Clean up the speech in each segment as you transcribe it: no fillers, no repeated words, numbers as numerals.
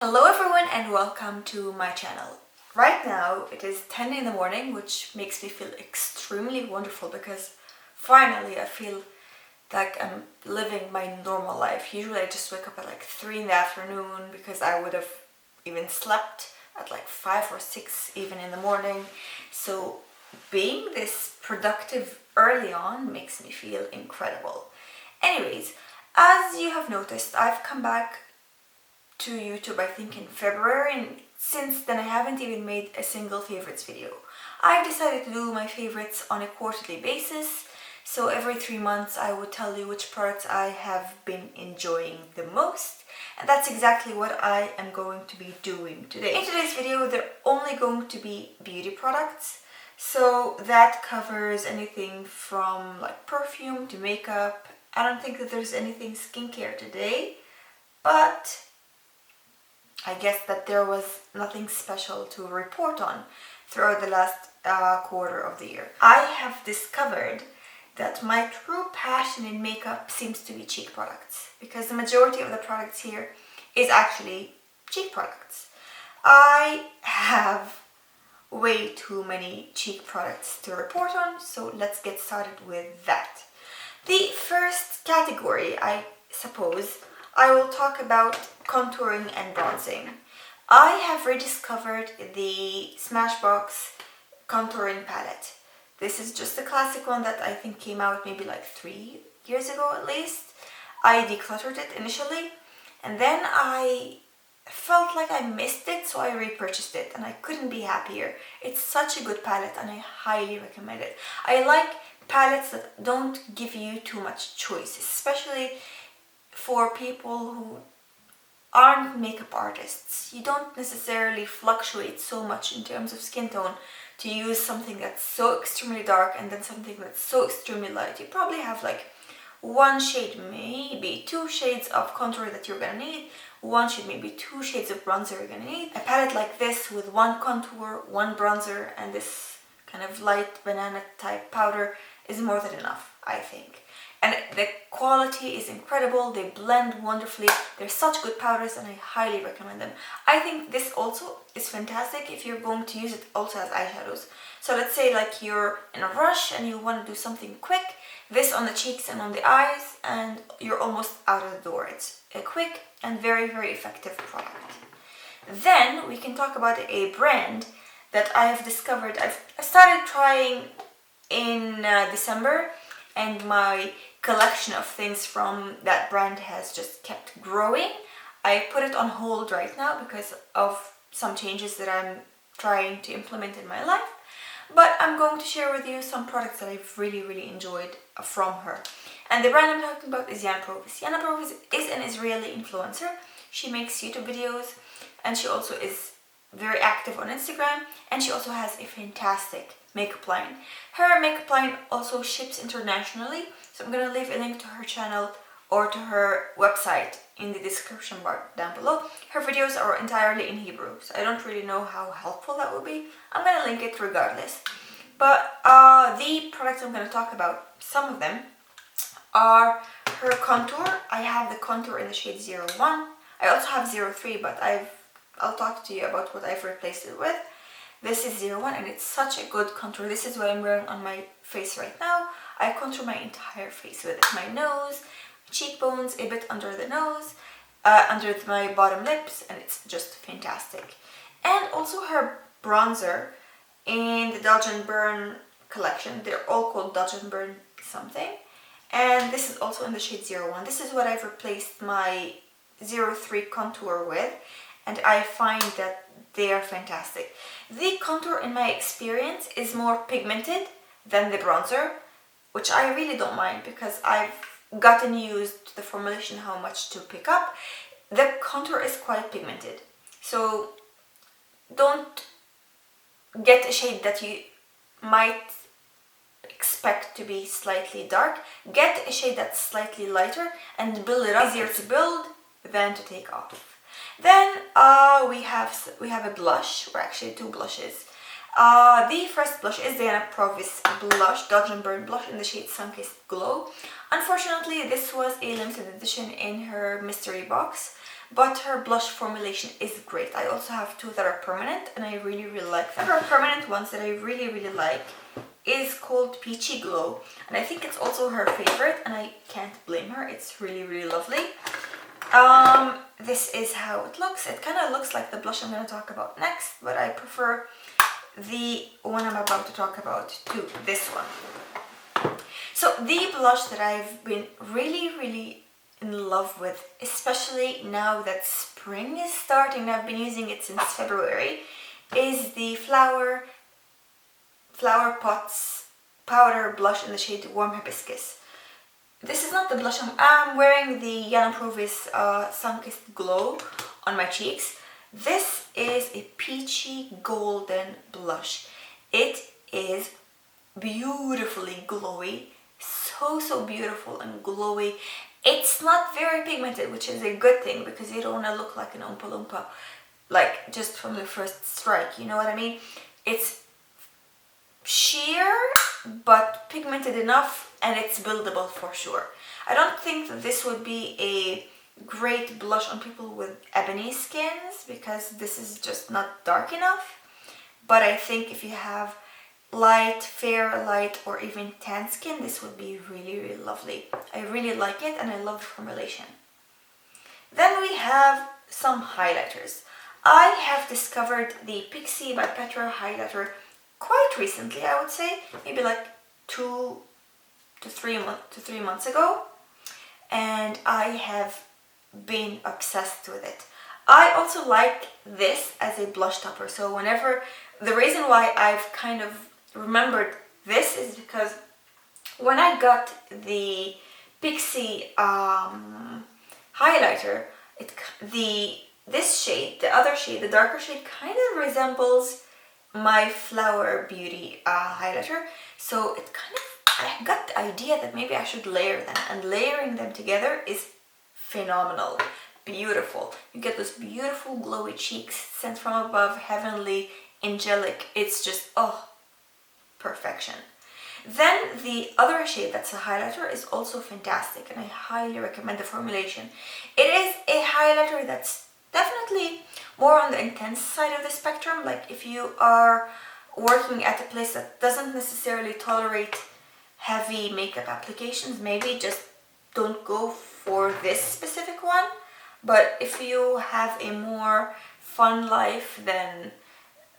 Hello everyone and welcome to my channel. Right now it is 10 in the morning, which makes me feel extremely wonderful because finally I feel like I'm living my normal life. Usually I just wake up at like 3 in the afternoon because I would have even slept at like 5 or 6 even in the morning. So being this productive early on makes me feel incredible. Anyways, as you have noticed, I've come back to YouTube I think in February, and since then I haven't even made a single favorites video. I've decided to do my favorites on a quarterly basis, so every 3 months I would tell you which products I have been enjoying the most, and that's exactly what I am going to be doing today. In today's video they're only going to be beauty products, so that covers anything from like perfume to makeup. I don't think that there's anything skincare today, but I guess that there was nothing special to report on throughout the last quarter of the year. I have discovered that my true passion in makeup seems to be cheek products, because the majority of the products here is actually cheek products. I have way too many cheek products to report on, so let's get started with that. The first category, I suppose, I will talk about contouring and bronzing. I have rediscovered the Smashbox contouring palette. This is just a classic one that I think came out maybe like 3 years ago at least. I decluttered it initially and then I felt like I missed it, so I repurchased it and I couldn't be happier. It's such a good palette and I highly recommend it. I like palettes that don't give you too much choice, especially for people who aren't makeup artists. You don't necessarily fluctuate so much in terms of skin tone to use something that's so extremely dark and then something that's so extremely light. You probably have like one shade, maybe 2 shades of contour that you're gonna need, one shade, maybe 2 shades of bronzer you're gonna need. A palette like this with 1 contour, 1 bronzer, and this kind of light banana type powder is more than enough, I think. And the quality is incredible, they blend wonderfully, they're such good powders and I highly recommend them. I think this also is fantastic if you're going to use it also as eyeshadows. So let's say like you're in a rush and you want to do something quick, this on the cheeks and on the eyes, and you're almost out of the door. It's a quick and very effective product. Then we can talk about a brand that I have discovered. I started trying in December, and my collection of things from that brand has just kept growing. I put it on hold right now because of some changes that I'm trying to implement in my life, but I'm going to share with you some products that I've really enjoyed from her. And the brand I'm talking about is Yana Proviz. Yana Proviz is an Israeli influencer. She makes YouTube videos and she also is very active on Instagram, and she also has a fantastic makeup line. Her makeup line also ships internationally, so I'm gonna leave a link to her channel or to her website in the description bar down below. Her videos are entirely in Hebrew, so I don't really know how helpful that will be. I'm gonna link it regardless. But the products I'm gonna talk about, some of them, are her contour. I have the contour in the shade 01. I also have 03, but I'll talk to you about what I've replaced it with. This is 01 and it's such a good contour. This is what I'm wearing on my face right now. I contour my entire face with it. My nose, cheekbones, a bit under the nose, under my bottom lips, and it's just fantastic. And also her bronzer in the Dodge Burn collection. They're all called Dodge Burn something. And this is also in the shade 01. This is what I've replaced my 03 contour with, and I find that they are fantastic. The contour in my experience is more pigmented than the bronzer, which I really don't mind because I've gotten used to the formulation, how much to pick up. The contour is quite pigmented, so don't get a shade that you might expect to be slightly dark. Get a shade that's slightly lighter and build it up. Easier to build than to take off. Then we have a blush, or actually 2 blushes. The first blush is the Yana Proviz blush, Dodge Burn Blush in the shade Peachy Glow. Unfortunately, this was a limited edition in her mystery box, but her blush formulation is great. I also have two that are permanent and I really like them. Her permanent ones that I really like is called Peachy Glow, and I think it's also her favorite, and I can't blame her. It's really lovely. This is how it looks. It kind of looks like the blush I'm going to talk about next, but I prefer the one I'm about to talk about to this one. So the blush that I've been really in love with, especially now that spring is starting, I've been using it since February, is the Flower Pots Powder Blush in the shade Warm Hibiscus. This is not the blush. I'm wearing the Yana Proviz Sun-Kissed Glow on my cheeks. This is a peachy golden blush. It is beautifully glowy, so beautiful and glowy. It's not very pigmented, which is a good thing because you don't want to look like an Oompa Loompa, like just from the first strike, you know what I mean? It's sheer but pigmented enough, and it's buildable for sure. I don't think that this would be a great blush on people with ebony skins because this is just not dark enough, but I think if you have light, fair, light, or even tan skin, this would be really lovely. I really like it and I love the formulation. Then we have some highlighters. I have discovered the Pixi by Petra highlighter quite recently, I would say, maybe like 2 to 3 months ago, and I have been obsessed with it. I also like this as a blush topper, so the reason why I've kind of remembered this is because when I got the Pixi highlighter, this shade, the other shade, the darker shade, kind of resembles my Flower Beauty highlighter, so it kind of, I got the idea that maybe I should layer them, and layering them together is phenomenal, beautiful. You get those beautiful glowy cheeks sent from above, heavenly, angelic. It's just, oh, perfection. Then the other shade that's a highlighter is also fantastic, and I highly recommend the formulation. It is a highlighter that's definitely more on the intense side of the spectrum. Like if you are working at a place that doesn't necessarily tolerate heavy makeup applications, maybe just don't go for this specific one. But if you have a more fun life than,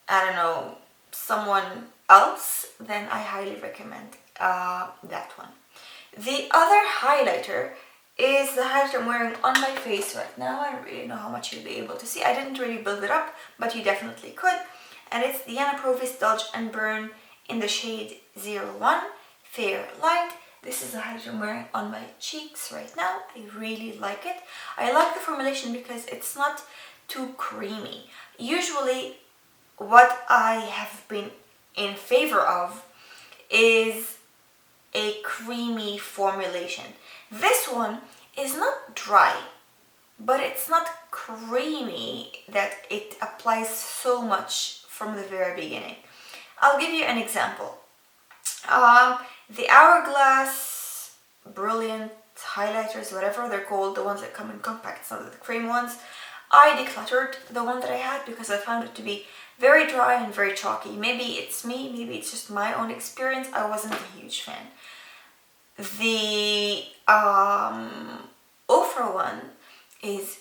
I don't know, someone else, then I highly recommend that one. The other highlighter is the highlighter I'm wearing on my face right now. I don't really know how much you'll be able to see. I didn't really build it up, but you definitely could. And it's the Yana Proviz Dodge and Burn in the shade 01, Fair Light. This is the highlighter I'm wearing on my cheeks right now. I really like it. I like the formulation because it's not too creamy. Usually what I have been in favor of is a creamy formulation. This one is not dry, but it's not creamy that it applies so much from the very beginning. I'll give you an example. The Hourglass Brilliant highlighters, whatever they're called, the ones that come in compact, some of the cream ones, I decluttered the one that I had because I found it to be very dry and very chalky. Maybe it's me, maybe it's just my own experience. I wasn't a huge fan. The Ofra one is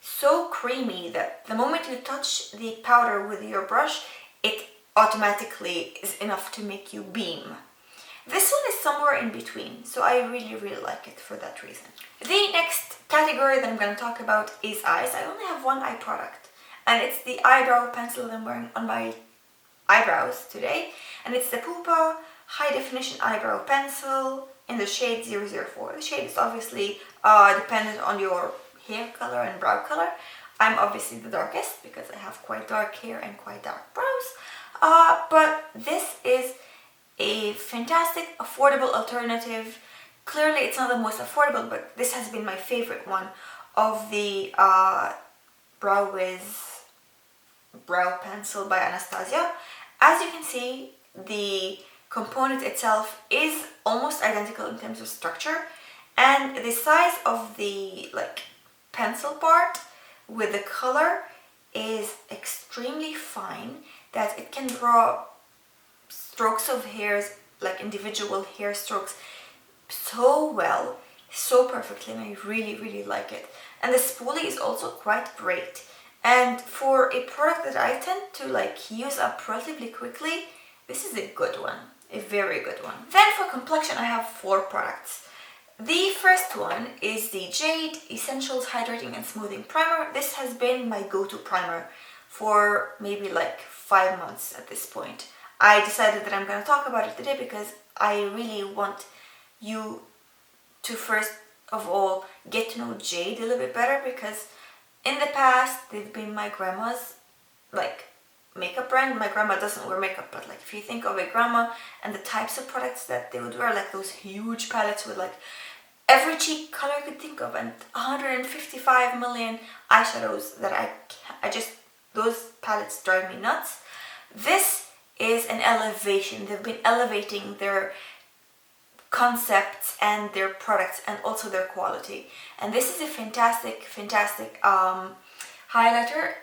so creamy that the moment you touch the powder with your brush, it automatically is enough to make you beam. This one is somewhere in between, so I really like it for that reason. The next category that I'm going to talk about is eyes. I only have one eye product, and it's the eyebrow pencil that I'm wearing on my eyebrows today, and it's the Pupa High Definition Eyebrow Pencil in the shade 004. The shade is obviously dependent on your hair color and brow color. I'm obviously the darkest because I have quite dark hair and quite dark brows, but this is a fantastic affordable alternative. Clearly it's not the most affordable, but this has been my favorite one of the Brow Wiz Brow Pencil by Anastasia. As you can see, the component itself is almost identical in terms of structure, and the size of the pencil part with the color is extremely fine, that it can draw strokes of hairs, like individual hair strokes, so well, so perfectly, and I really like it. And the spoolie is also quite great. And for a product that I tend to like use up relatively quickly, this is a good one, a very good one. Then for complexion, I have 4 products. The first one is the Jade Essentials Hydrating and Smoothing Primer. This has been my go-to primer for maybe like 5 months at this point. I decided that I'm going to talk about it today because I really want you to first of all get to know Jade a little bit better, because in the past they've been my grandma's like makeup brand. My grandma doesn't wear makeup, but like if you think of a grandma and the types of products that they would wear, like those huge palettes with like every cheek color you could think of and 155 million eyeshadows that I just, those palettes drive me nuts. This is an elevation. They've been elevating their concepts and their products and also their quality. And this is a fantastic highlighter,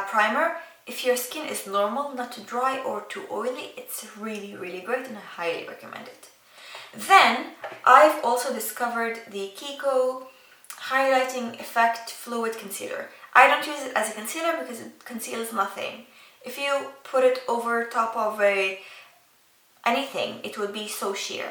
primer. If your skin is normal, not too dry or too oily, it's really great and I highly recommend it. Then I've also discovered the Kiko Highlighting Effect Fluid Concealer. I don't use it as a concealer because it conceals nothing. If you put it over top of anything, it would be so sheer.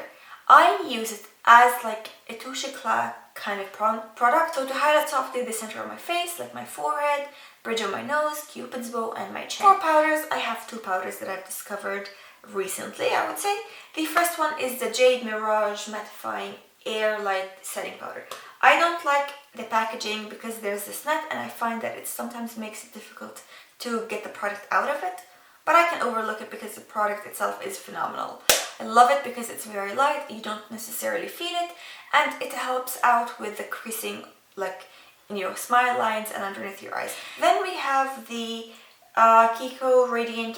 I use it as like a touche éclat kind of product, so to highlight softly the center of my face, like my forehead, bridge of my nose, cupid's bow, and my chin. For powders, I have 2 powders that I've discovered recently, I would say. The first one is the Jade Mirage Mattifying Air Light Setting Powder. I don't like the packaging because there's this net and I find that it sometimes makes it difficult to get the product out of it, but I can overlook it because the product itself is phenomenal. I love it because it's very light, you don't necessarily feel it, and it helps out with the creasing like in your smile lines and underneath your eyes. Then we have the Kiko Radiant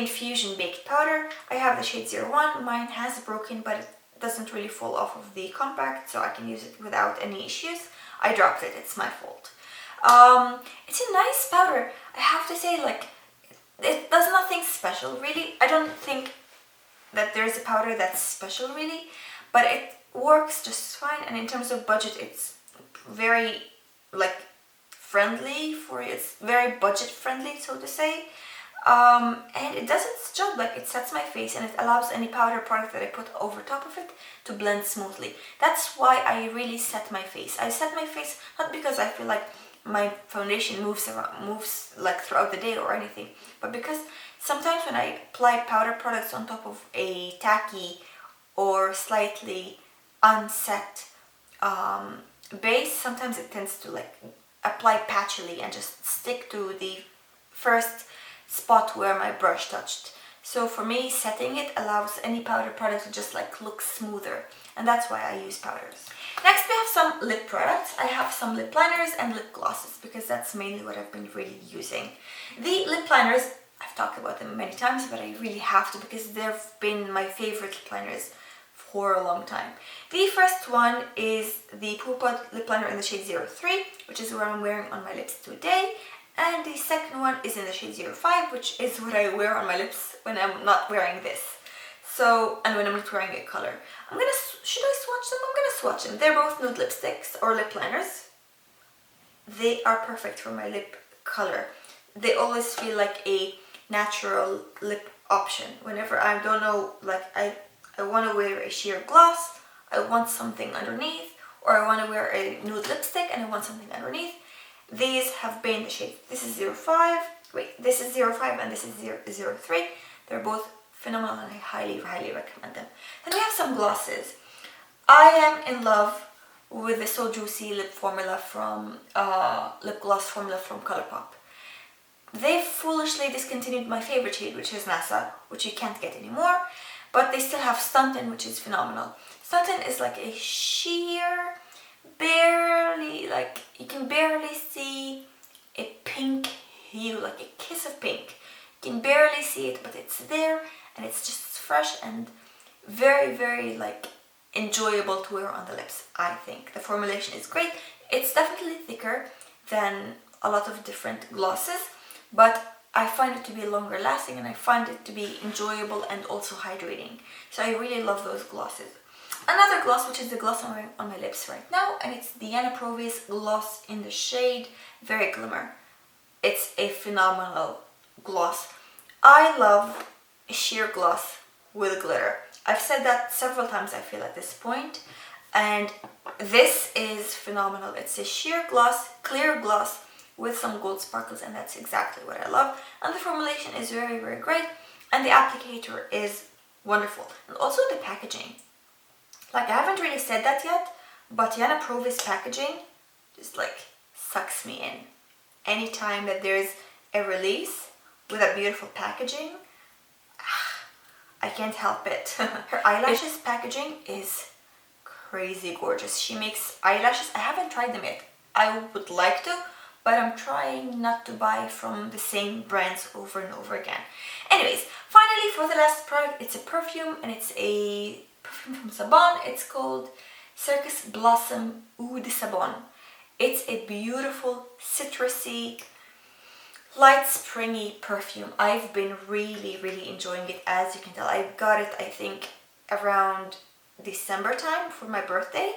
Fusion Baked Powder. I have the shade 01. Mine has broken, but it doesn't really fall off of the compact, so I can use it without any issues. I dropped it, it's my fault. It's a nice powder. I have to say, like, it does nothing special, really. I don't think that there's a powder that's special, really, but it works just fine, and in terms of budget, it's very, like, friendly for you. It's very budget friendly, so to say. And it does its job, like it sets my face and it allows any powder product that I put over top of it to blend smoothly. That's why I really set my face. I set my face not because I feel like my foundation moves like throughout the day or anything, but because sometimes when I apply powder products on top of a tacky or slightly unset base, sometimes it tends to like apply patchily and just stick to the first spot where my brush touched. So for me, setting it allows any powder product to just like look smoother, and that's why I use powders. Next we have some lip products. I have some lip liners and lip glosses because that's mainly what I've been really using. The lip liners, I've talked about them many times, but I really have to because they've been my favorite lip liners for a long time. The first one is the Pupa lip liner in the shade 03, which is what I'm wearing on my lips today. And the second one is in the shade 05, which is what I wear on my lips when I'm not wearing this. So, and when I'm not wearing a color. Should I swatch them? I'm gonna swatch them. They're both nude lipsticks or lip liners. They are perfect for my lip color. They always feel like a natural lip option. Whenever I don't know, like I want to wear a sheer gloss, I want something underneath, or I want to wear a nude lipstick and I want something underneath. These have been the shades. This is 05, this is 05 and this is 03. They're both phenomenal and I highly recommend them. Then we have some glosses. I am in love with the So Juicy lip formula from, lip gloss formula from Colourpop. They foolishly discontinued my favorite shade, which is NASA, which you can't get anymore, but they still have Stuntin, which is phenomenal. Stuntin is like a sheer, barely, like you can barely see a pink hue, like a kiss of pink. You can barely see it, but it's there and it's just fresh and very like enjoyable to wear on the lips. I think the formulation is great. It's definitely thicker than a lot of different glosses, but I find it to be longer lasting and I find it to be enjoyable and also hydrating. So I really love those glosses. Another gloss, which is the gloss I'm wearing on my lips right now, and it's the Yana Proviz gloss in the shade Very Glimmer. It's a phenomenal gloss. I love a sheer gloss with glitter. I've said that several times, I feel, at this point, and this is phenomenal. It's a sheer gloss, clear gloss with some gold sparkles, and that's exactly what I love. And the formulation is very, very great, and the applicator is wonderful. And also the packaging. Like, I haven't really said that yet, but Yana Proviz packaging just like sucks me in. Anytime that there's a release with a beautiful packaging, I can't help it. Her eyelashes packaging is crazy gorgeous. She makes eyelashes. I haven't tried them yet. I would like to, but I'm trying not to buy from the same brands over and over again. Anyways, finally, for the last product, it's a perfume, and it's a perfume from Sabon. It's called Circus Blossom Eau de Sabon. It's a beautiful, citrusy, light springy perfume. I've been really, really enjoying it. As you can tell, I got it, I think, around December time for my birthday,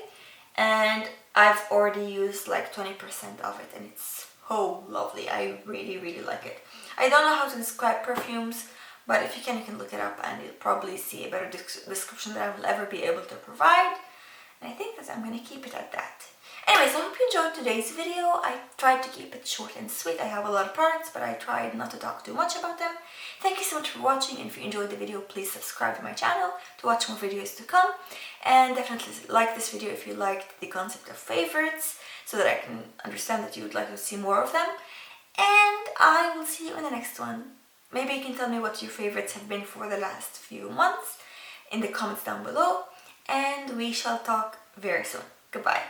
and I've already used like 20% of it, and it's so lovely. I really, really like it. I don't know how to describe perfumes, but if you can look it up and you'll probably see a better description than I will ever be able to provide. And I think that I'm going to keep it at that. Anyways, I hope you enjoyed today's video. I tried to keep it short and sweet. I have a lot of products, but I tried not to talk too much about them. Thank you so much for watching, and if you enjoyed the video, please subscribe to my channel to watch more videos to come. And definitely like this video if you liked the concept of favorites, so that I can understand that you would like to see more of them. And I will see you in the next one. Maybe you can tell me what your favorites have been for the last few months in the comments down below, and we shall talk very soon. Goodbye.